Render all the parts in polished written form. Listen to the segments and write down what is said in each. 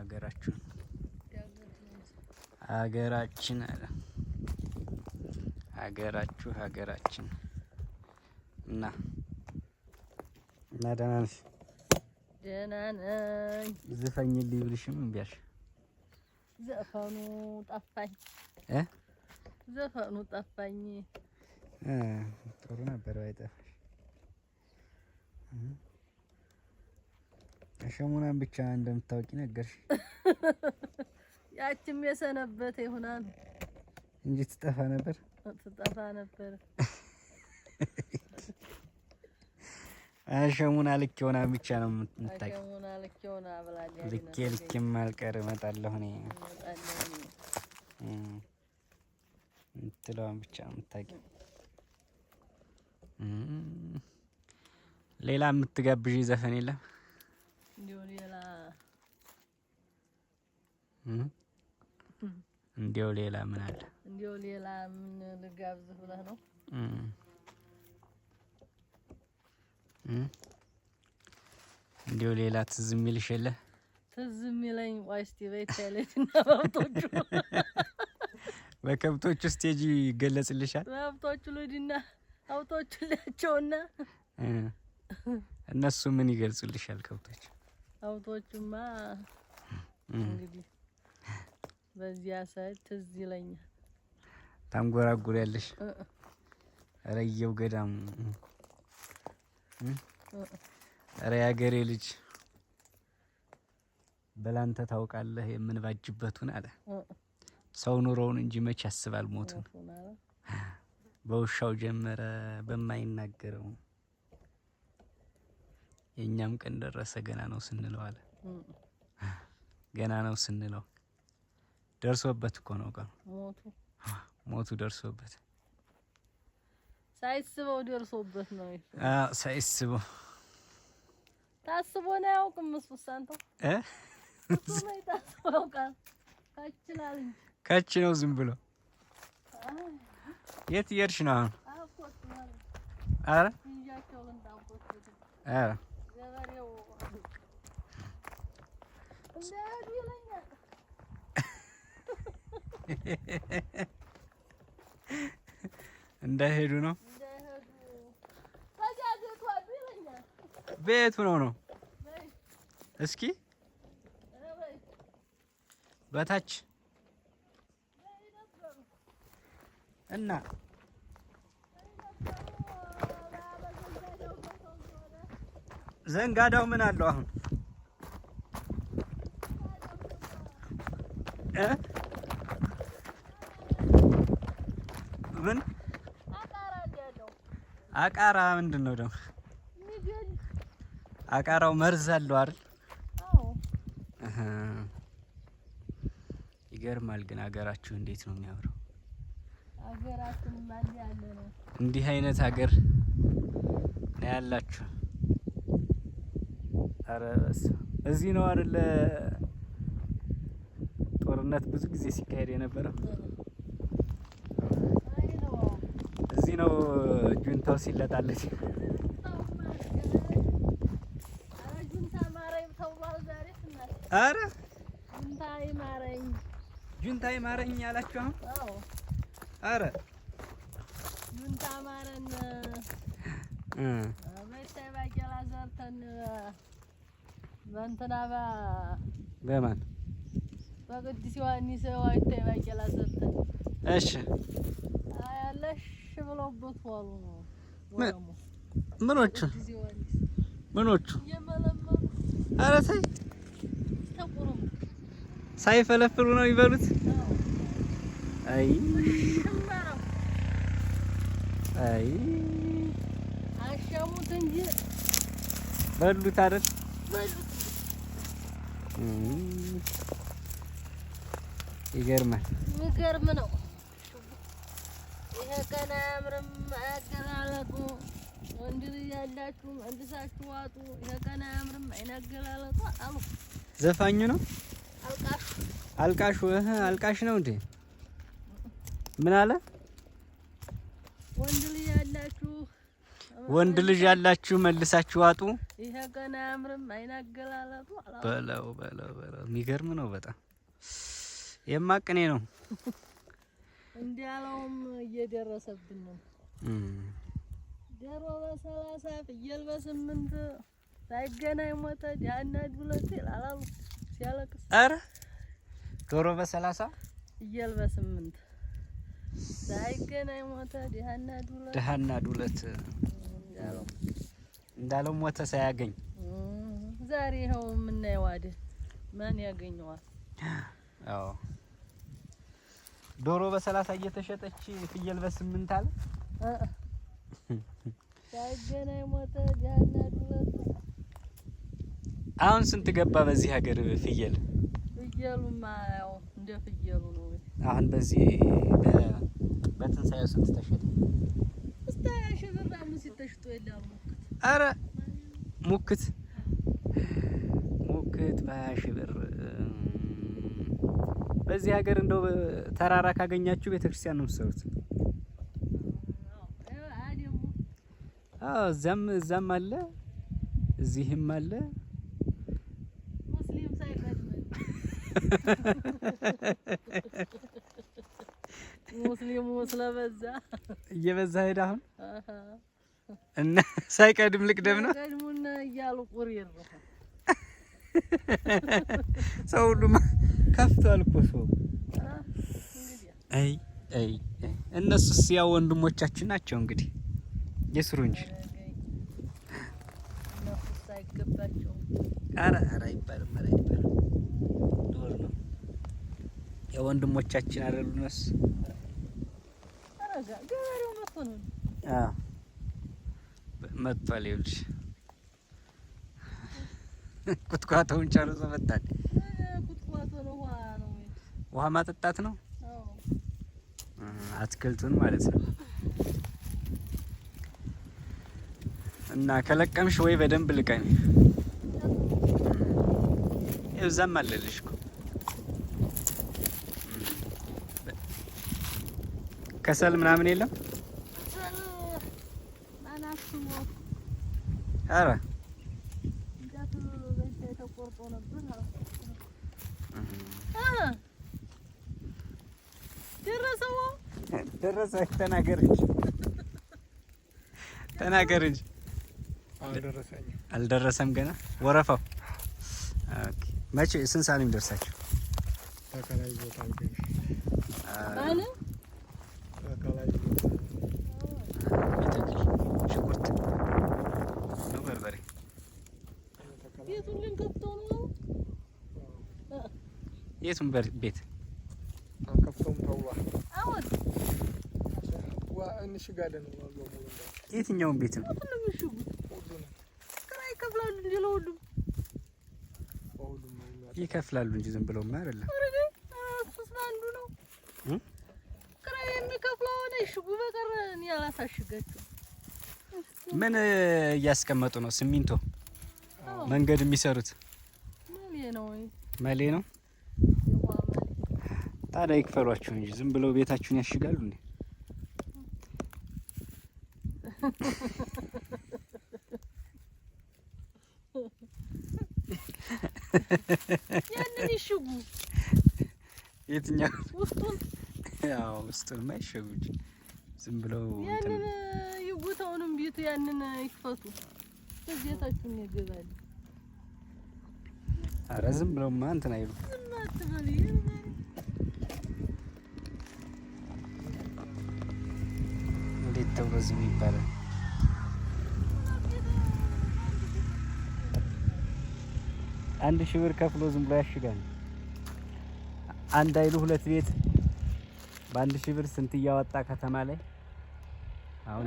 ሀገራችን አለ ሀገራችን እና ደህና ነሽ? ደህና ነኝ። ዝፈኝልኝ ብልሽም እምቢ አልሽ። ዘፈኑ ጠፋኝ። ጥሩ ነበር ባይጠፋሽ። ሸሙናን ብቻ እንደምታውቂ ነገርሽ። ያችም የሰነበተ ይሆናል እንጂ ትጠፋ ነበር። ሸሙና ልክ ሆና ብቻ ነው የምታውቂው። ሸሙና ልክ ሆና ብላለች። ልኬም አልቀር እመጣለሁ እኔ የምትለዋን ብቻ ነው የምታውቂው። ሌላ የምትጋብዥ ዘፈን የለም? እንዲያው ሌላ ምን አለ? እንዲያው ሌላ ምን ልጋብዝህ ብለህ ነው? እንዲያው ሌላ ትዝ የሚልሽ የለ? ትዝ የሚለኝ ቆይ እስኪ በከብቶቹ ስቴጅ ይገለጽልሻል? በከብቶቹ ልሂድና ከብቶቹ ላቸውና እነሱ ምን ይገልጹልሻል? ከብቶቹማ እንግዲህ በዚያ ሰዓት ትዝ ይለኛል። ታንጎራጉሪያለሽ? ኧረ እየው ገዳም ኧረ ያገሬ ልጅ በላንተ ታውቃለህ የምንባጅበቱን አለ። ሰው ኑሮውን እንጂ መች ያስባል ሞቱን። በውሻው ጀመረ በማይናገረው የኛም ቀን ደረሰ ገና ነው ስንለው አለ። ገና ነው ስንለው ደርሶበት እኮ ነው ቀኑ። ሞቱ ደርሶበት ሳይስበው ደርሶበት ነው። ሳይስበው ታስቦ ነው ያውቅም እሱስ አንተው እሱ ነው ታስቦ ያውቃል። ከች ነው ዝም ብሎ። የት እየሄድሽ ነው አሁን? ኧረ እንዳይሄዱ ነው። ቤቱ ነው እስኪ በታች እና ዘንጋዳው ምን አለው አሁን? ምን አቃራ ምንድን ነው ደግሞ? አቃራው መርዝ አለው አይደል? ይገርማል። ግን ሀገራችሁ እንዴት ነው የሚያምረው! ሀገራችን ማን ያለ ነው? እንዲህ አይነት ሀገር ነው ያላችሁ። ኧረ እዚህ ነው አይደል ጦርነት ብዙ ጊዜ ሲካሄድ የነበረው? እዚህ ነው ጁንታው ሲለጣለች። ኧረ ጁንታ ይማረኝ ያላችሁ አሁን? ኧረ ጁንታ ማረን። በተይ ባቄላ ዘርተን በእንትና በማን በቅዱስ ዮሐንስ ወይተይ ባቄላ ዘርተን እሺ አያለሽ ብለውበት ዋሉ ነው። ምኖቹ ኧረ ተይ ሳይፈለፍሉ ነው ይበሉት። አይ አሸሙት እንጂ በሉት አይደል? ይገርማል። የሚገርም ነው። ይሄ ቀን አያምርም አያገላለጡ። ወንድ ልጅ ያላችሁ መልሳችሁ ዋጡ። ይሄ ቀን አያምርም አይናገላለጡ አሉ። ዘፋኙ ነው አልቃሹ አልቃሽ ነው እንዴ? ምን አለ? ወንድ ልጅ ያላችሁ ወንድ ልጅ ያላችሁ መልሳችሁ አጡ። ይሄ ገና አያምርም አይናገላለጡ በለው የሚገርም ነው በጣም የማቅኔ ነው። እንዲያለውም እየደረሰብን ነው። ዶሮ በ30 ፍየል በ8 ሳይገናኝ ሞተ ዲያና ዱለት ይላሉ ሲያለቅስ። ኧረ ዶሮ በ30 ፍየል በ8 ሳይገናኝ ሞተ ዲያና ዱለት እንዳለው ሞተ ሳያገኝ። ዛሬ ይኸው የምናየው አይደል ማን ያገኘዋል? አዎ ዶሮ በ30 እየተሸጠች ፍየል በ8 አለ። ሳይገናኝ ሞተ ዲያና ዱለት። አሁን ስንት ገባ በዚህ ሀገር ፍየል? ፍየሉማ ያው እንደ ፍየሉ ነው። አሁን በዚህ በትንሳኤው ስንት ተሸጠ? እስታ ያሽብራሙ ሲተሽቶ የለም። አረ ሙክት በ20 ሺህ ብር። በዚህ ሀገር እንደው ተራራ ካገኛችሁ ቤተክርስቲያን ነው የምትሰሩት። አዎ እዛም አለ እዚህም አለ። ሙስሊም ሳይቀድም ሙስሊሙ ስለበዛ እየበዛ ሄደ አሁን እና ሳይቀድም ልቅደም ነው ቀድሙና እያሉ ቁር ይረፋ ሰው ሁሉ ከፍቷል እኮ ሰው። አይ እነሱስ ያው ወንድሞቻችን ናቸው እንግዲህ ይስሩ እንጂ። እነሱስ አይገባቸውም። ኧረ አይባልም ዶር ነው የወንድሞቻችን አይደሉ እነሱ። አረጋ ገበሬው መጥቶ ነው። አዎ መጥቷል። ይኸውልሽ ኩትኳቶውን ጨርሶ መጣል። ኩትኳቶ ነው ውሃ ማጠጣት ነው። አዎ አትክልቱን ማለት ነው። እና ከለቀምሽ ወይ በደንብ ልቀሚ። እዛም አለልሽ እኮ ከሰል ምናምን የለም። ኧረ ደረሰ። ተናገር እንጂ አልደረሰም ገና ወረፋው። ኦኬ መቼ ስንት ሰዓት ነው የሚደርሳችሁ? ተከላይ ቦታ ግን አለ ተከላይ ሽንኩርት ነው በርበሬ ቤቱን ልንከፍተው ነው። የቱን ቤት አንከፍተውም ተውዋ አሁን እንሽጋለን ነው ሙሉ የትኛውን ቤት ነው? ሁሉም ይሽጉት ክራይ ይከፍላሉ እንጂ ለሁሉም ይከፍላሉ እንጂ ዝም ብለውማ አይደለም። እሱስ አንዱ ነው ክራይ የሚከፍለው ነው። ይሽጉ በቀር እኔ አላሳሽጋቸው። ምን እያስቀመጡ ነው? ሲሚንቶ መንገድ የሚሰሩት መሌ ነው። ታዲያ ይክፈሏችሁ እንጂ ዝም ብለው ቤታችሁን ያሽጋሉ እንዴ? ያንን ይሽጉ። የትኛው ውስጡን? ያው ውስጡንማ ይሽጉ እንጂ ዝም ብለው ያንን ይጉተውንም ቤቱ ያንን ይክፈቱ። ቤታችሁን ይገዛሉ። ኧረ ዝም ብለውማ እንትን አይሉ። እንዴት ተብሎ ዝም ይባላል? አንድ ሺህ ብር ከፍሎ ዝም ብሎ ያሽጋል። አንድ አይሉ ሁለት ቤት በአንድ ሺህ ብር ስንት እያወጣ ከተማ ላይ አሁን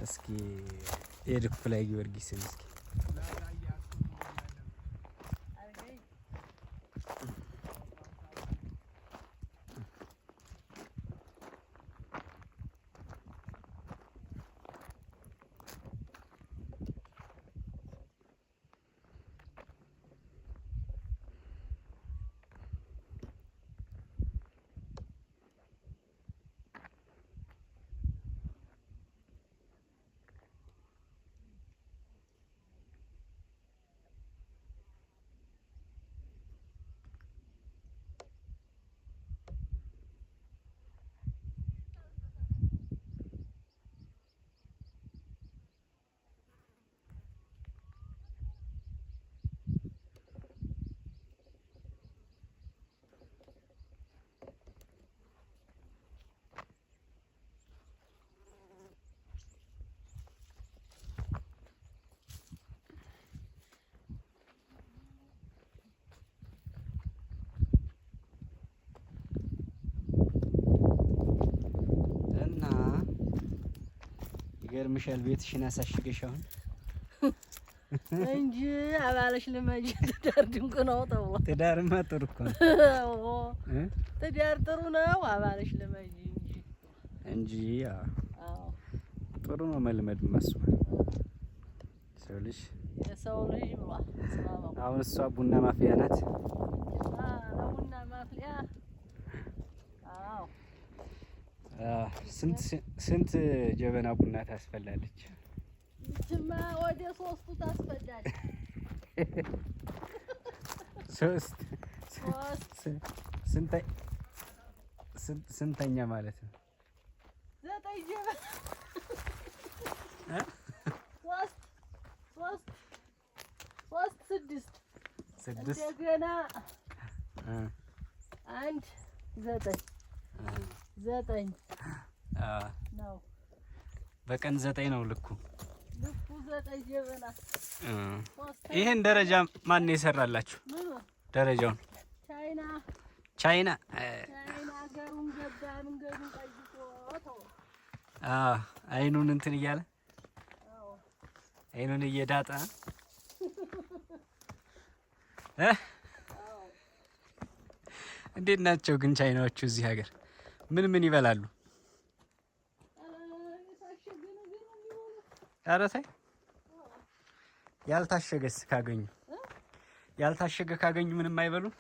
እስኪ የድኩ ላይ ጊዮርጊስን እስኪ ይገርምሻል ቤትሽን አሳሽገሽ አሁን እንጂ አባለሽ ለማጂ ትዳር ድንቅ ነው ተው ትዳርማ ጥሩ እኮ ነው ትዳር ጥሩ ነው አባለሽ ለማጂ እንጂ አዎ ጥሩ ነው መልመድ መስማ ሰው ልጅ የሰው ልጅ ብሏል ስማማው አሁን እሷ ቡና ማፍያ ናት ቡና ማፍያ አዎ ስንት ጀበና ቡና ታስፈላለች? ጅማ ወደ 3 ታስፈዳለች። 3 ስንተኛ ማለት ነው? 9 ጀበና 6 እንደገና 1 9 ነው። በቀን 9 ነው ልኩ 9 ጀበና። ይሄን ደረጃ ማን ነው የሰራላችሁ? ደረጃውን ቻይና ሀገሩን ገባ መንገዱን ቀይሶ ተው። አይኑን እንትን እያለ አይኑን እየዳጠ እንዴት ናቸው ግን ቻይናዎቹ እዚህ ሀገር ምን ይበላሉ? ኧረ ተይ ያልታሸገስ ካገኙ ያልታሸገ ካገኙ ምንም አይበሉም?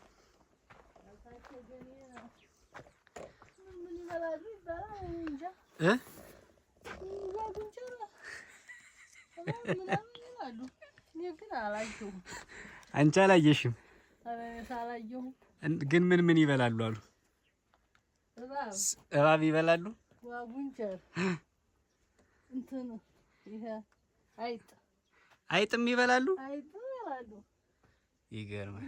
አንቺ አላየሽም? ግን ምን ይበላሉ አሉ? እባብ ይበላሉ? አይጥም ይበላሉ? ይገርማል።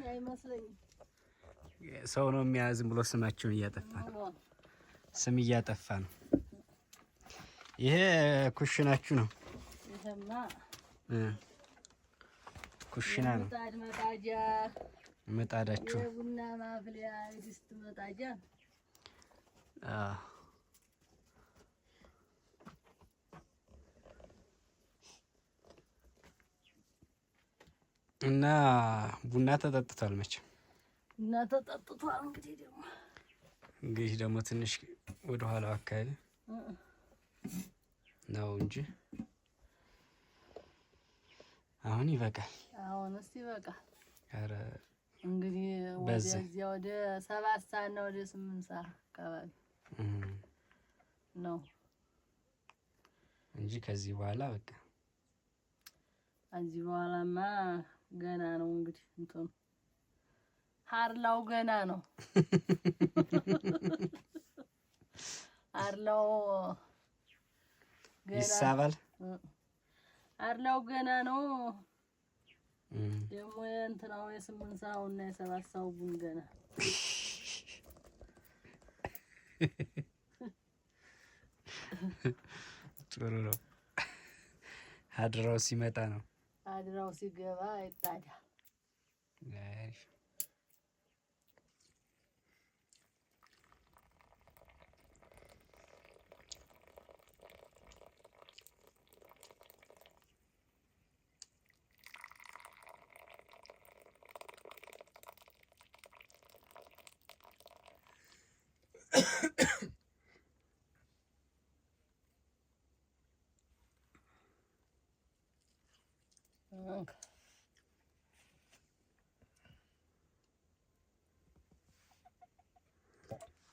ሰው ነው የሚያዝም ብሎ ስማቸውን እያጠፋ ነው። ስም እያጠፋ ነው። ይሄ ኩሽናችሁ ነው? ይሄማ ኩሽና ነው። ምጣዳችሁ የቡና ማፍሊያ ድስት መጣጃ። እና ቡና ተጠጥቷል መቼም እና ተጠጥቷል። እንግዲህ ደግሞ ትንሽ ወደ ኋላው አካባቢ ነው እንጂ አሁን ይበቃል። አሁንስ ይበቃል። ኧረ እንግዲህ ወደዚያ ወደ 7 ሰዓት እና ወደ 8 ሰዓት አካባቢ ነው እንጂ ከዚህ በኋላ በቃ ከዚህ በኋላማ ገና ነው እንግዲህ እንትን ሀርላው ገና ነው። ሀርላው ገና ይሳባል። ሀርላው ገና ነው። ደግሞ እንትናው የ8 ሰዓት እና የ7 ሰዓት ቡን ገና ጥሩ ነው። አድራው ሲመጣ ነው። አድራው ሲገባ ይጣዳል።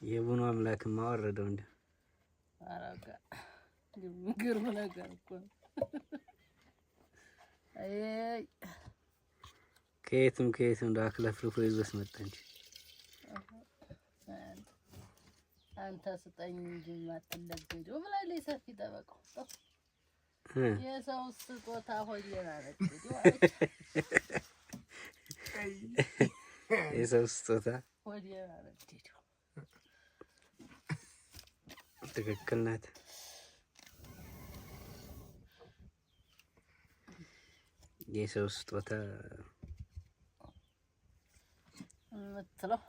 የቡኑ አምላክ ማወረደው እንደ አራጋ የሚገርም ነገር እኮ ነው። አይ ከየትም እንዳክለፍልፎ ይዞስ መጣ እንጂ አንተ ስጠኝ እንጂ ማትለገደው ብላይ ላይ ሰፊ ጠበቀው የሰው ስጦታ ሆየና ነጥቶ የሰው ስጦታ ሆየና ነጥቶ ትክክል ናት። የሰው ስጦታ ምትለው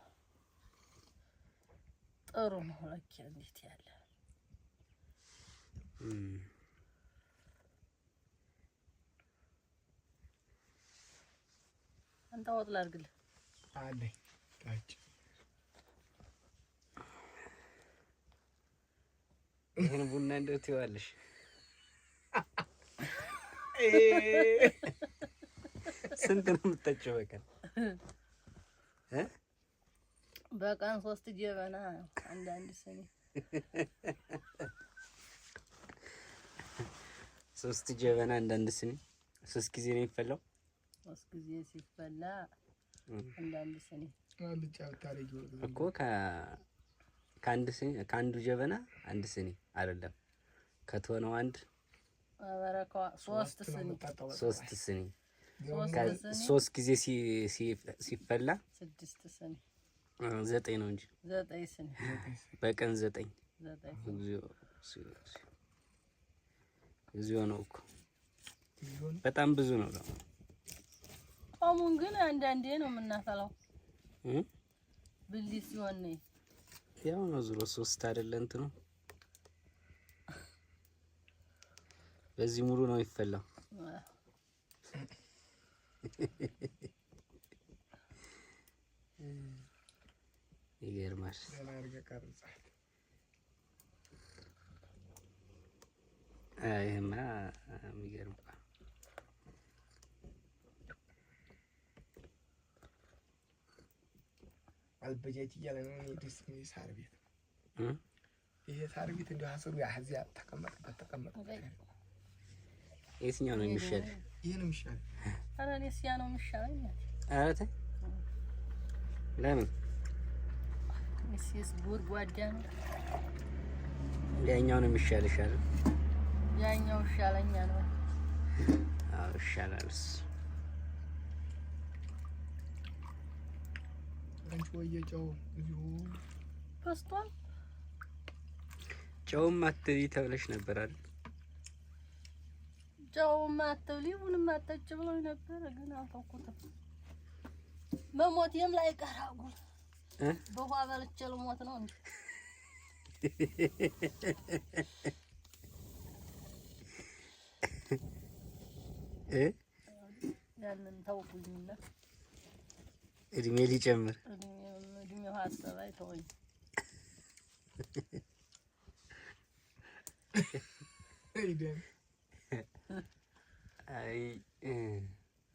ጥሩ ነው። ለኪ እንዴት ያለ አንተ ወጥ ላድርግልህ አለኝ ታች ይሄን ቡና እንደው ትይዋለሽ ስንት ነው የምትጠጪው በቀን በቀን 3 ጀበና አንዳንድ ስኒ 3 ጀበና አንዳንድ ስኒ 3 ጊዜ ነው የሚፈላው 3 ጊዜ ሲፈላ አንዳንድ ስኒ አልጫ ታረጊ እኮ ከአንዱ ጀበና አንድ ስኒ አይደለም ከተሆነው አንድ አበረከው 3 ስኒ 3 ስኒ 3 ጊዜ ሲፈላ 6 ስኒ 9 ነው እንጂ 9 ስኒ በቀን 9 እዚሁ ነው እኮ በጣም ብዙ ነው ነው ጾሙን ግን አንዳንዴ ነው የምናፈላው ብልይ ሲሆን ነው ያው ነው ዙሮ 3 አይደለ እንትኑ በዚህ ሙሉ ነው ይፈላው ይገርማል አይማ የሚገርም አልበጀት እያለ ነው ደስ የሚል ሳር ቤት ይሄ ሳር ቤት እንደው ሀሰሩ ያህዚያ ተቀመጠ የትኛው ነው የሚሻል ይሄ ነው የሚሻል ኧረ እኔስ ያ ነው የሚሻለኝ ኧረ ተይ ለምን እሺስ ጉድጓዳ ነው ያኛው ነው የሚሻልሽ አይደል ያኛው ይሻለኛል አዎ ይሻላልስ አንቺ ወየጨው እዚሁ ፓስቷል ጨውም አትይ ተብለሽ ነበር አይደል ጨውም አትብሊ ምንም አትጠጪ ብሎኝ ነበር ግን አልተውኩትም መሞቴም ላይ ቀራጉ በኋላ በልቼ ልሞት ነው እንዴ ያንን ተውኩኝና እድሜ ሊጨምር እድሜው ሀሳብ አይተወኝ አይ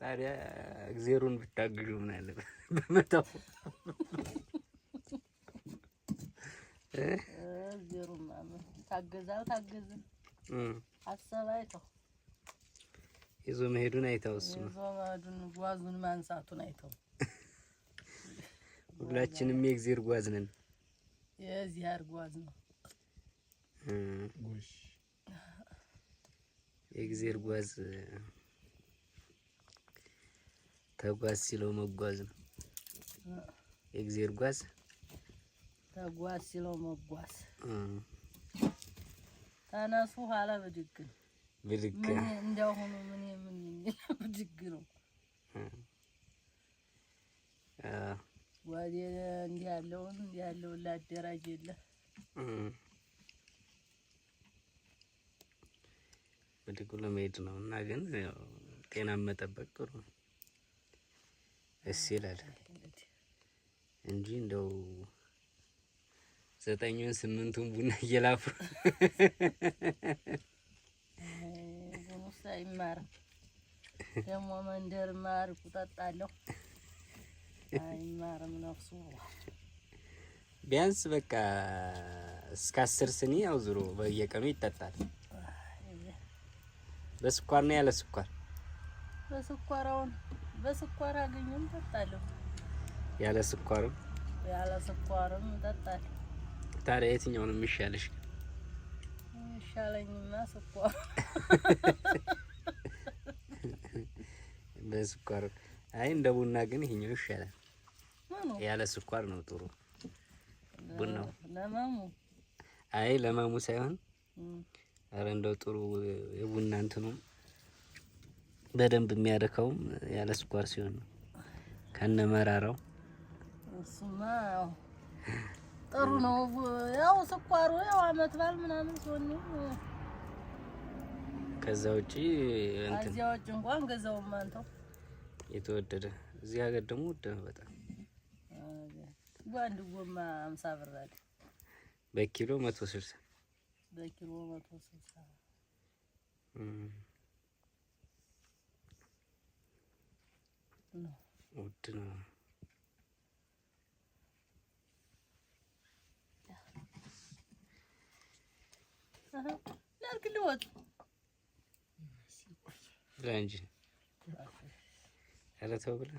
ታዲያ እግዚአብሔርን ብታግዡ ምን አለበት በመታው እግዚአብሔርን ማመን ታገዛው ሀሳብ አይተው ይዞ መሄዱን አይተው እሱ ይዞ መሄዱን ጓዙን ማንሳቱን አይተው ሁላችንም የእግዚአብሔር ጓዝ ነን የእግዚአብሔር ጓዝ ነው ጉሽ የእግዚአብሔር ጓዝ ተጓዝ ሲለው መጓዝ ነው የእግዚአብሔር ጓዝ ተጓዝ ሲለው መጓዝ ተነሱ ኋላ ብድግ ምን እንደሆነ ምን ብድግ ነው ወዴ እንዲህ ያለውን ላደራጅ የለ ብድግ ለመሄድ ነው እና ግን ያው ጤና መጠበቅ ጥሩ ነው እሺ ይላል እንጂ እንደው 9ን 8ን ቡና እየላፉ ሳይማር ደግሞ መንደር ማር ቁጣጣለሁ አይማርም ነፍሱ ቢያንስ በቃ እስከ 10 ስኒ ያው ዙሮ በየቀኑ ይጠጣል በስኳር ነው ያለ ስኳር በስኳር አገኘም ጠጣለሁ ያለ ስኳርም ጠጣለሁ ታዲያ የትኛው ነው የሚሻልሽ ይሻለኝማ ስኳር በስኳር አይ እንደ ቡና ግን ይሄኛው ይሻላል ያለ ስኳር ነው ጥሩ ቡናው ለማሙ አይ ለማሙ ሳይሆን አረ እንደው ጥሩ የቡና እንትኑ በደንብ የሚያደከውም ያለ ስኳር ሲሆን ነው ከነ መራራው እሱማ ጥሩ ነው ያው ስኳሩ ያው አመት ባል ምናምን ሲሆን ነው ከዛው ውጪ እንኳን ገዛው ማንተው የተወደደ እዚህ ሀገር ደግሞ ውድ ነው በጣም። በአንድ ጎማ 50 ብር አይደል? በኪሎ 160 በኪሎ 160 ውድ ነው። ላርክልዎት ብላ እንጂ ኧረ ተው ብላ